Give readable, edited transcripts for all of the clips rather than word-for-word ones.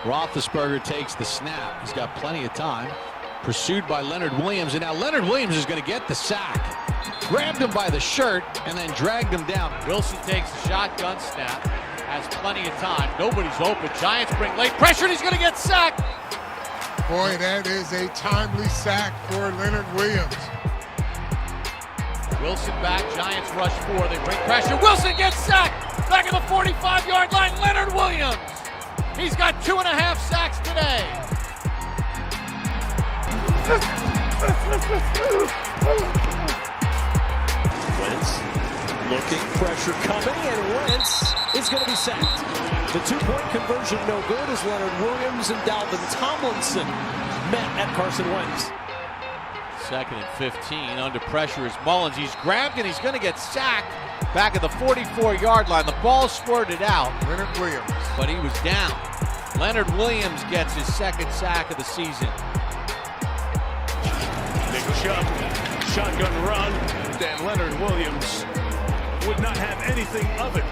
Roethlisberger takes the snap. He's got plenty of time. Pursued by Leonard Williams, and now Leonard Williams is going to get the sack. Grabbed him by the shirt and then dragged him down. Wilson takes the shotgun snap. Has plenty of time. Nobody's open. Giants bring late pressure, and he's going to get sacked. Boy, that is a timely sack for Leonard Williams. Wilson back. Giants rush 4. They bring pressure. Wilson gets sacked. Back at the 45-yard line. Leonard Williams. He's got 2.5 sacks today. Wentz looking, pressure coming, and Wentz is going to be sacked. The 2-point conversion no good as Leonard Williams and Dalvin Tomlinson met at Carson Wentz. 2nd and 15. Under pressure is Mullins. He's grabbed and he's going to get sacked back at the 44-yard line. The ball squirted out. Leonard Williams. But he was down. Leonard Williams gets his 2nd sack of the season. Big Chubb, shotgun run, and Leonard Williams would not have anything of it.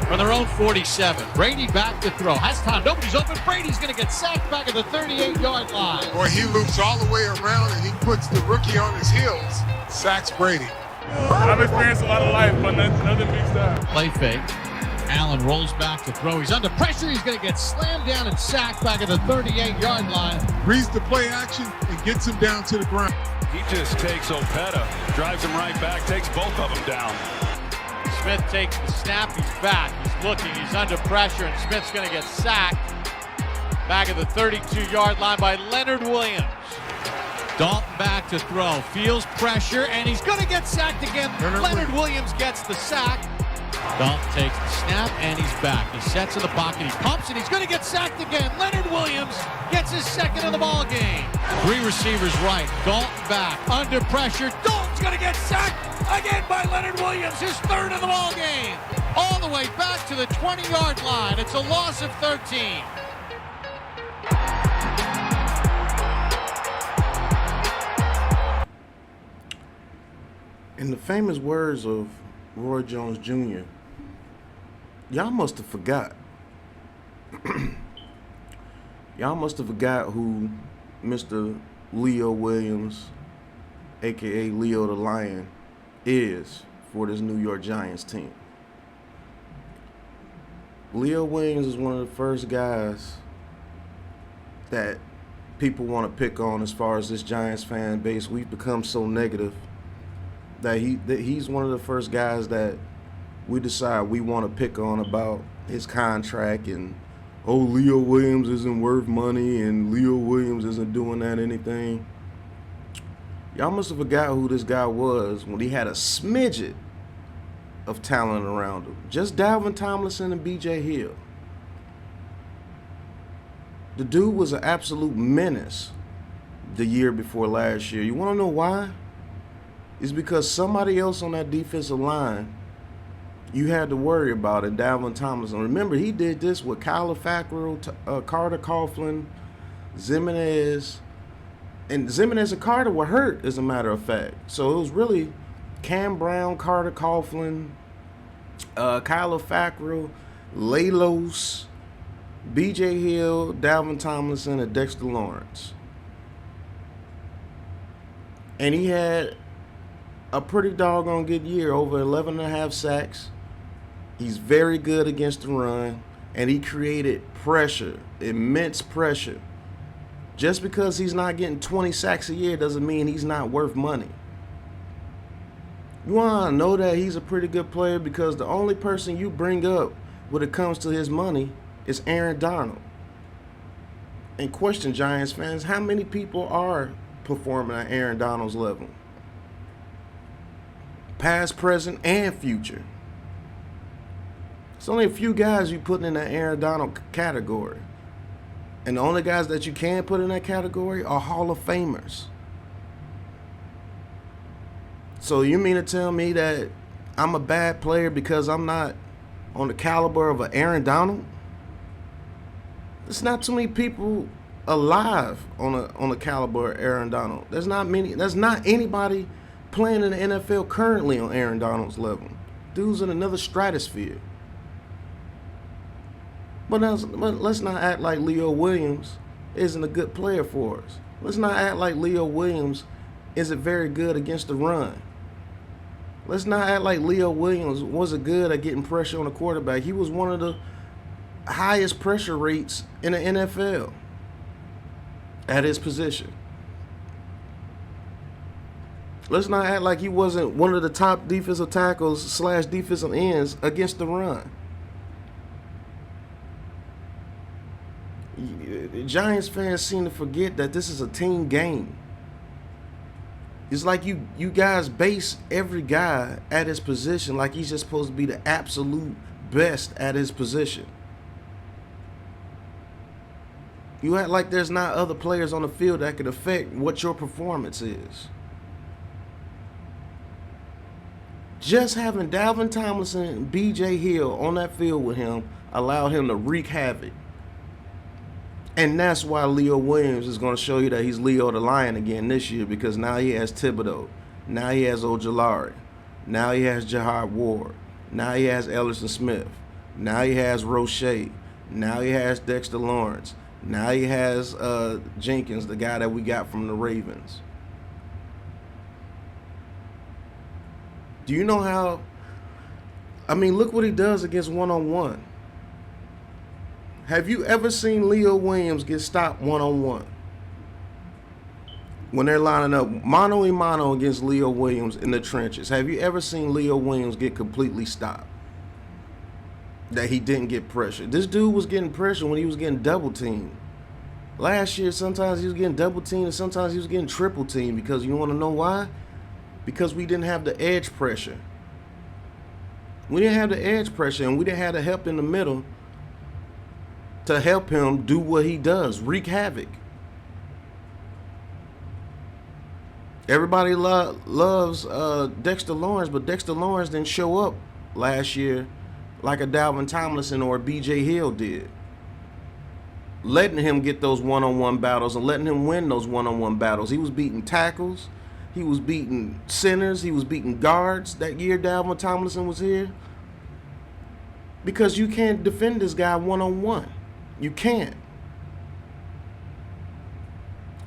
From their own 47, Brady back to throw. Has time, nobody's open. Brady's going to get sacked back at the 38-yard line. Boy, he loops all the way around and he puts the rookie on his heels. Sacks Brady. I've experienced a lot of life, but nothing beats that. Play fake. Allen rolls back to throw. He's under pressure. He's going to get slammed down and sacked back at the 38-yard line. Reads the play action and gets him down to the ground. He just takes Opeta, drives him right back, takes both of them down. Smith takes the snap. He's back. He's looking. He's under pressure, and Smith's going to get sacked back at the 32-yard line by Leonard Williams. Dalton back to throw. Feels pressure, and he's going to get sacked again. Leonard Williams gets the sack. Dalton takes the snap, and he's back. He sets in the pocket, he pumps, and he's going to get sacked again. Leonard Williams gets his 2nd of the ball game. 3 receivers right. Dalton back, under pressure. Dalton's going to get sacked again by Leonard Williams, his 3rd of the ball game. All the way back to the 20-yard line. It's a loss of 13. In the famous words of Roy Jones Jr., y'all must have forgot. Y'all must have forgot who Mr. Leo Williams, a.k.a. Leo the Lion, is for this New York Giants team. Leo Williams is one of the first guys that people want to pick on as far as this Giants fan base. We've become so negative that he's one of the first guys that we decide we want to pick on about his contract and, oh, Leo Williams isn't worth money and Leo Williams isn't doing that anything. Y'all must have forgot who this guy was when he had a smidget of talent around him. Just Dalvin Tomlinson and B.J. Hill. The dude was an absolute menace the year before last year. You want to know why? It's because somebody else on that defensive line you had to worry about it, Dalvin Tomlinson. Remember, he did this with Kyler Fackrell, Carter Coughlin, Zimenez. And Zimenez and Carter were hurt, as a matter of fact. So it was really Cam Brown, Carter Coughlin, Kyler Fackrell, Lelos, B.J. Hill, Dalvin Tomlinson, and Dexter Lawrence. And he had a pretty doggone good year, over 11.5 sacks. He's very good against the run, and he created pressure, immense pressure. Just because he's not getting 20 sacks a year doesn't mean he's not worth money. You want to know that he's a pretty good player because the only person you bring up when it comes to his money is Aaron Donald. And question, Giants fans, how many people are performing at Aaron Donald's level? Past, present, and future. It's only a few guys you put in that Aaron Donald category. And the only guys that you can put in that category are Hall of Famers. So you mean to tell me that I'm a bad player because I'm not on the caliber of an Aaron Donald? There's not too many people alive on the caliber of Aaron Donald. There's not anybody playing in the NFL currently on Aaron Donald's level. Dude's in another stratosphere. But let's not act like Leo Williams isn't a good player for us. Let's not act like Leo Williams isn't very good against the run. Let's not act like Leo Williams wasn't good at getting pressure on the quarterback. He was one of the highest pressure rates in the NFL at his position. Let's not act like he wasn't one of the top defensive tackles / defensive ends against the run. Giants fans seem to forget that this is a team game. It's like you guys base every guy at his position like he's just supposed to be the absolute best at his position. You act like there's not other players on the field that could affect what your performance is. Just having Dalvin Tomlinson and B.J. Hill on that field with him allowed him to wreak havoc. And that's why Leo Williams is going to show you that he's Leo the Lion again this year, because now he has Thibodeau. Now he has Ojulari. Now he has Jahad Ward. Now he has Ellison Smith. Now he has Roche. Now he has Dexter Lawrence. Now he has Jenkins, the guy that we got from the Ravens. Do you know how? I mean, look what he does against one-on-one. Have you ever seen Leo Williams get stopped one-on-one? When they're lining up mano-a-mano against Leo Williams in the trenches, have you ever seen Leo Williams get completely stopped? That he didn't get pressure. This dude was getting pressure when he was getting double teamed. Last year, sometimes he was getting double teamed and sometimes he was getting triple teamed, because you want to know why? Because we didn't have the edge pressure. We didn't have the edge pressure, and we didn't have the help in the middle to help him do what he does, wreak havoc. Everybody loves Dexter Lawrence, but Dexter Lawrence didn't show up last year like a Dalvin Tomlinson or a B.J. Hill did. Letting him get those one-on-one battles and letting him win those one-on-one battles. He was beating tackles. He was beating centers. He was beating guards that year Dalvin Tomlinson was here. Because you can't defend this guy one-on-one. You can't.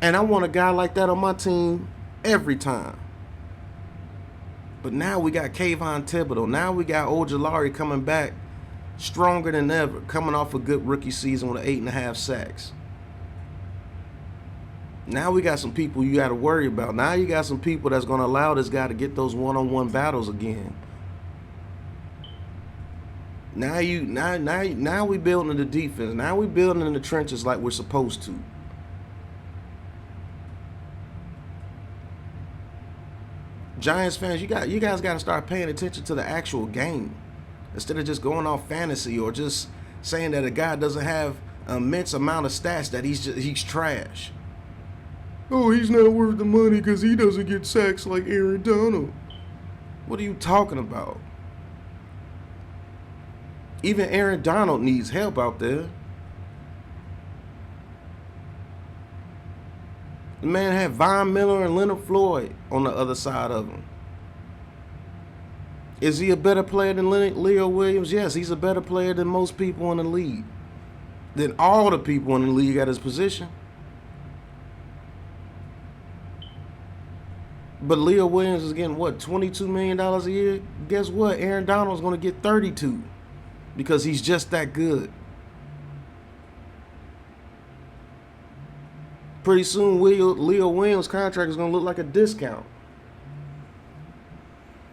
And I want a guy like that on my team every time. But now we got Kayvon Thibodeau. Now we got Ojulari coming back stronger than ever, coming off a good rookie season with 8.5 sacks. Now we got some people you got to worry about. Now you got some people that's going to allow this guy to get those one-on-one battles again. Now we building the defense. Now we building in the trenches like we're supposed to. Giants fans, you guys got to start paying attention to the actual game instead of just going off fantasy or just saying that a guy doesn't have an immense amount of stats that he's trash. Oh, he's not worth the money because he doesn't get sacks like Aaron Donald. What are you talking about? Even Aaron Donald needs help out there. The man had Von Miller and Leonard Floyd on the other side of him. Is he a better player than Leo Williams? Yes, he's a better player than most people in the league. Than all the people in the league at his position. But Leo Williams is getting, what, $22 million a year? Guess what? Aaron Donald's going to get 32 because he's just that good. Pretty soon, Leo Williams' contract is going to look like a discount.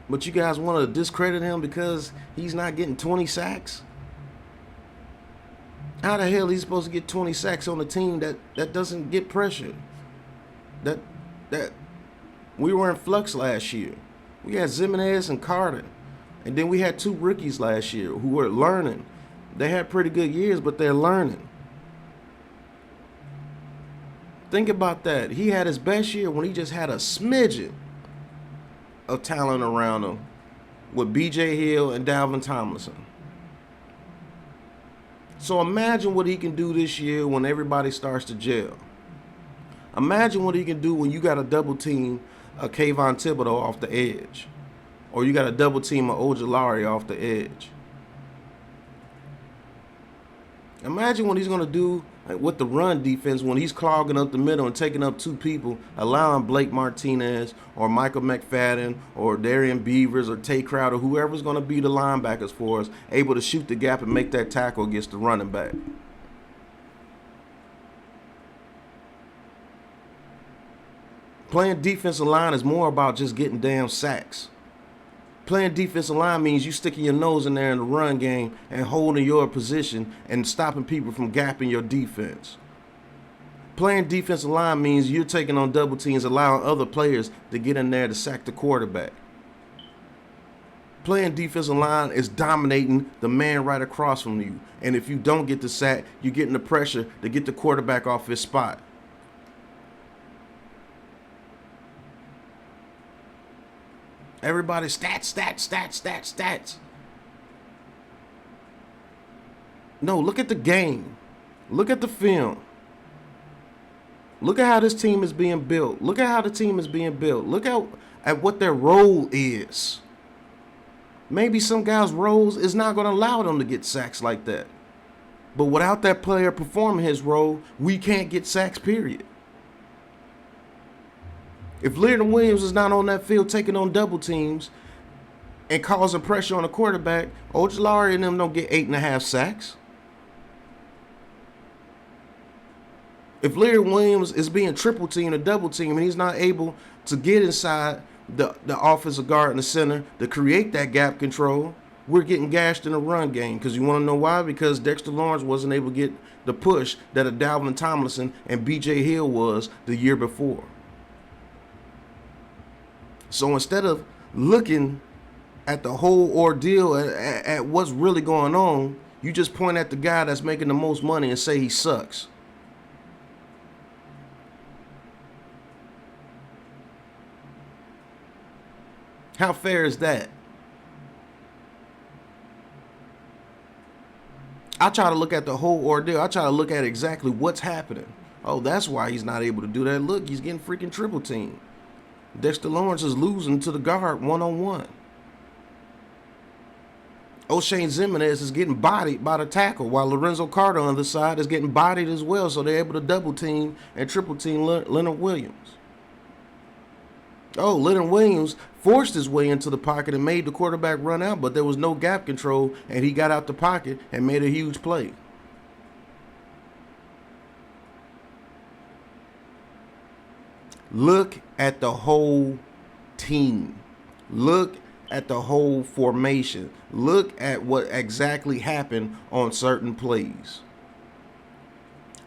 But you guys want to discredit him because he's not getting 20 sacks? How the hell is he supposed to get 20 sacks on a team that doesn't get pressure? That we were in flux last year. We had Zimenez and Carter. And then we had two rookies last year who were learning. They had pretty good years, but they're learning. Think about that. He had his best year when he just had a smidgen of talent around him with B.J. Hill and Dalvin Tomlinson. So imagine what he can do this year when everybody starts to gel. Imagine what he can do when you got a double team of Kayvon Thibodeau off the edge. Or you got a double team of Ojulari off the edge. Imagine what he's going to do with the run defense when he's clogging up the middle and taking up 2 people, allowing Blake Martinez or Michael McFadden or Darian Beavers or Tay Crowder, whoever's going to be the linebackers for us, able to shoot the gap and make that tackle against the running back. Playing defensive line is more about just getting damn sacks. Playing defensive line means you sticking your nose in there in the run game and holding your position and stopping people from gapping your defense. Playing defensive line means you're taking on double teams, allowing other players to get in there to sack the quarterback. Playing defensive line is dominating the man right across from you. And if you don't get the sack, you're getting the pressure to get the quarterback off his spot. Everybody stats, stats, stats, stats, stats. No, look at the game. Look at the film. Look at how this team is being built. Look at how the team is being built. Look at what their role is. Maybe some guys' roles is not going to allow them to get sacks like that. But without that player performing his role, we can't get sacks, period. If Leonard Williams is not on that field taking on double teams and causing pressure on the quarterback, Ojulari and them don't get 8.5 sacks. If Leonard Williams is being triple teamed or double teamed and he's not able to get inside the offensive guard in the center to create that gap control, we're getting gashed in the run game. Because you want to know why? Because Dexter Lawrence wasn't able to get the push that a Dalvin Tomlinson and B.J. Hill was the year before. So instead of looking at the whole ordeal, at what's really going on, you just point at the guy that's making the most money and say he sucks. How fair is that? I try to look at the whole ordeal. I try to look at exactly what's happening. Oh, that's why he's not able to do that. Look, he's getting freaking triple teamed. Dexter Lawrence is losing to the guard one-on-one. O'Shane Zimenez is getting bodied by the tackle, while Lorenzo Carter on the side is getting bodied as well, so they're able to double team and triple team Leonard Williams. Oh, Leonard Williams forced his way into the pocket and made the quarterback run out, but there was no gap control, and he got out the pocket and made a huge play. Look at the whole team. Look at the whole formation. Look at what exactly happened on certain plays.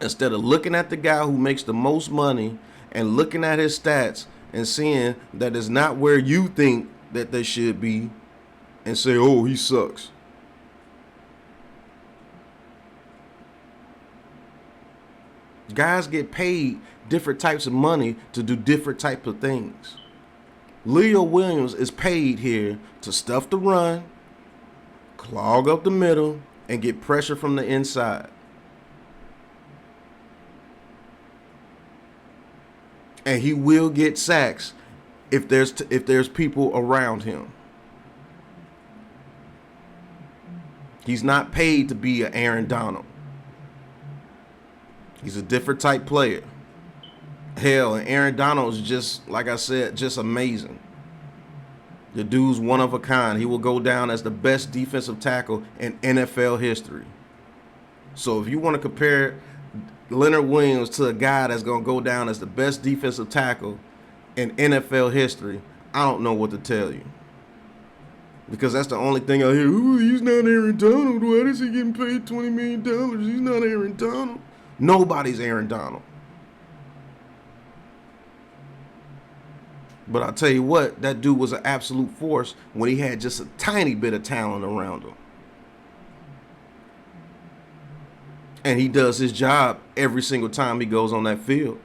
Instead of looking at the guy who makes the most money and looking at his stats and seeing that it's not where you think that they should be and say, oh, he sucks. Guys get paid different types of money to do different types of things. Leo Williams is paid here to stuff the run, clog up the middle, and get pressure from the inside. And he will get sacks if there's people around him. He's not paid to be an Aaron Donald. He's a different type player. Hell, and Aaron Donald is just, like I said, just amazing. The dude's one of a kind. He will go down as the best defensive tackle in NFL history. So if you want to compare Leonard Williams to a guy that's going to go down as the best defensive tackle in NFL history, I don't know what to tell you. Because that's the only thing I hear. Ooh, he's not Aaron Donald. Why is he getting paid $20 million? He's not Aaron Donald. Nobody's Aaron Donald. But I'll tell you what, that dude was an absolute force when he had just a tiny bit of talent around him. And he does his job every single time he goes on that field.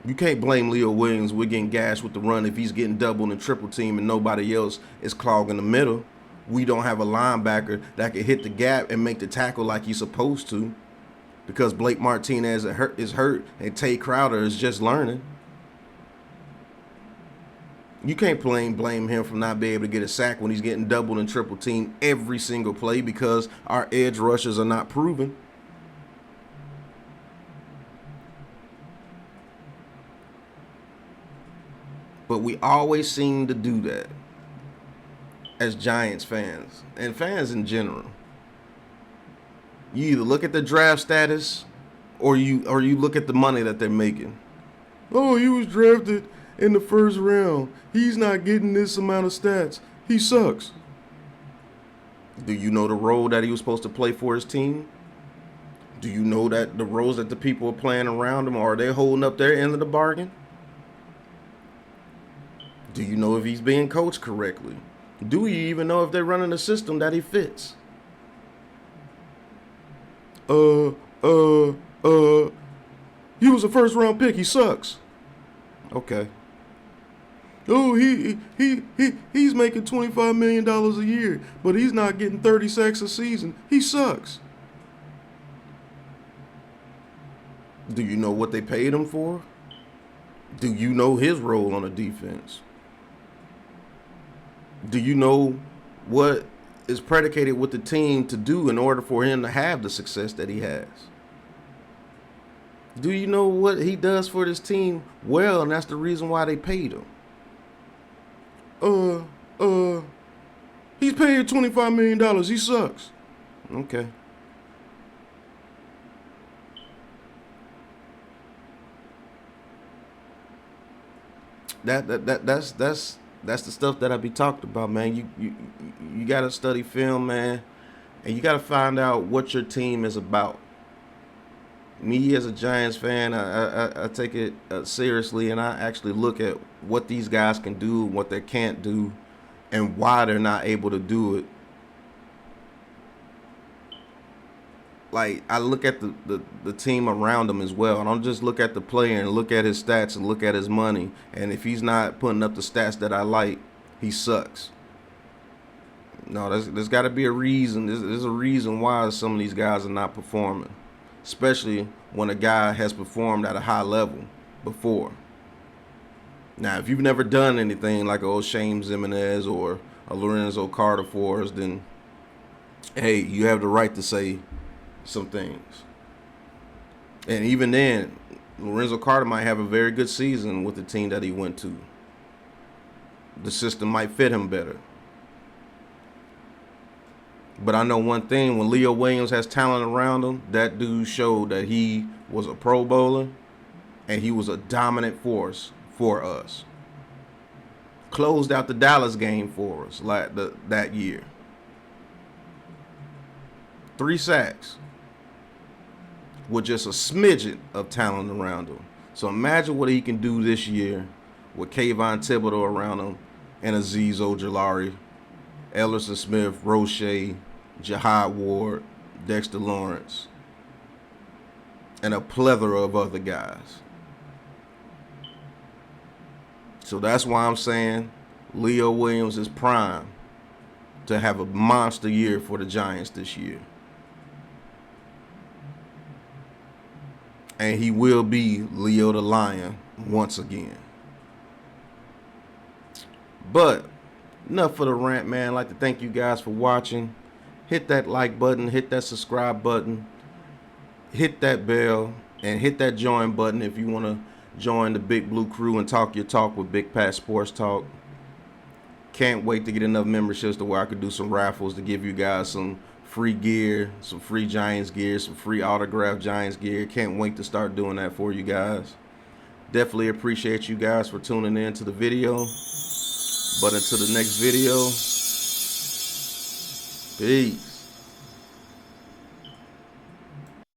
You can't blame Leo Williams with getting gashed with the run if he's getting doubled and triple team and nobody else is clogging the middle. We don't have a linebacker that can hit the gap and make the tackle like he's supposed to because Blake Martinez is hurt and Tay Crowder is just learning. You can't blame him for not being able to get a sack when he's getting doubled and triple teamed every single play because our edge rushers are not proven. But we always seem to do that as Giants fans and fans in general. You either look at the draft status or you look at the money that they're making. Oh, he was drafted in the first round. He's not getting this amount of stats. He sucks. Do you know the role that he was supposed to play for his team? Do you know that the roles that the people are playing around him, are they holding up their end of the bargain? Do you know if he's being coached correctly? Do you even know if they're running a system that he fits? He was a first round pick. He sucks. Okay. Oh, he's making $25 million a year, but he's not getting 30 sacks a season. He sucks. Do you know what they paid him for? Do you know his role on the defense? Do you know what is predicated with the team to do in order for him to have the success that he has? Do you know what he does for this team well, and that's the reason why they paid him? He's paid $25 million. He sucks. Okay. That's the stuff that I be talking about, man. You gotta study film, man, and you gotta find out what your team is about. Me as a Giants fan, I take it seriously, and I actually look at what these guys can do, what they can't do, and why they're not able to do it. Like, I look at the team around him as well. I don't just look at the player and look at his stats and look at his money. And if he's not putting up the stats that I like, he sucks. No, there's got to be a reason. There's a reason why some of these guys are not performing, especially when a guy has performed at a high level before. Now, if you've never done anything like a Shane Zimenez or a Lorenzo Carter for us, then, hey, you have the right to say some things. And even then, Lorenzo Carter might have a very good season with the team that he went to. The system might fit him better. But I know one thing, when Leo Williams has talent around him, that dude showed that he was a Pro Bowler and he was a dominant force for us. Closed out the Dallas game for us that year. 3 sacks. With just a smidgen of talent around him. So imagine what he can do this year with Kayvon Thibodeau around him and Azeez Ojulari, Ellerson Smith, Roche, Jihad Ward, Dexter Lawrence, and a plethora of other guys. So that's why I'm saying Leo Williams is prime to have a monster year for the Giants this year. And he will be Leo the Lion once again. But enough for the rant, man. I'd like to thank you guys for watching. Hit that like button, hit that subscribe button, hit that bell, and hit that join button if you want to join the Big Blue Crew and talk your talk with Big Pat Sports Talk. Can't wait to get enough memberships to where I could do some raffles to give you guys some free gear, some free Giants gear, some free autographed Giants gear. Can't wait to start doing that for you guys. Definitely appreciate you guys for tuning in to the video. But until the next video, peace.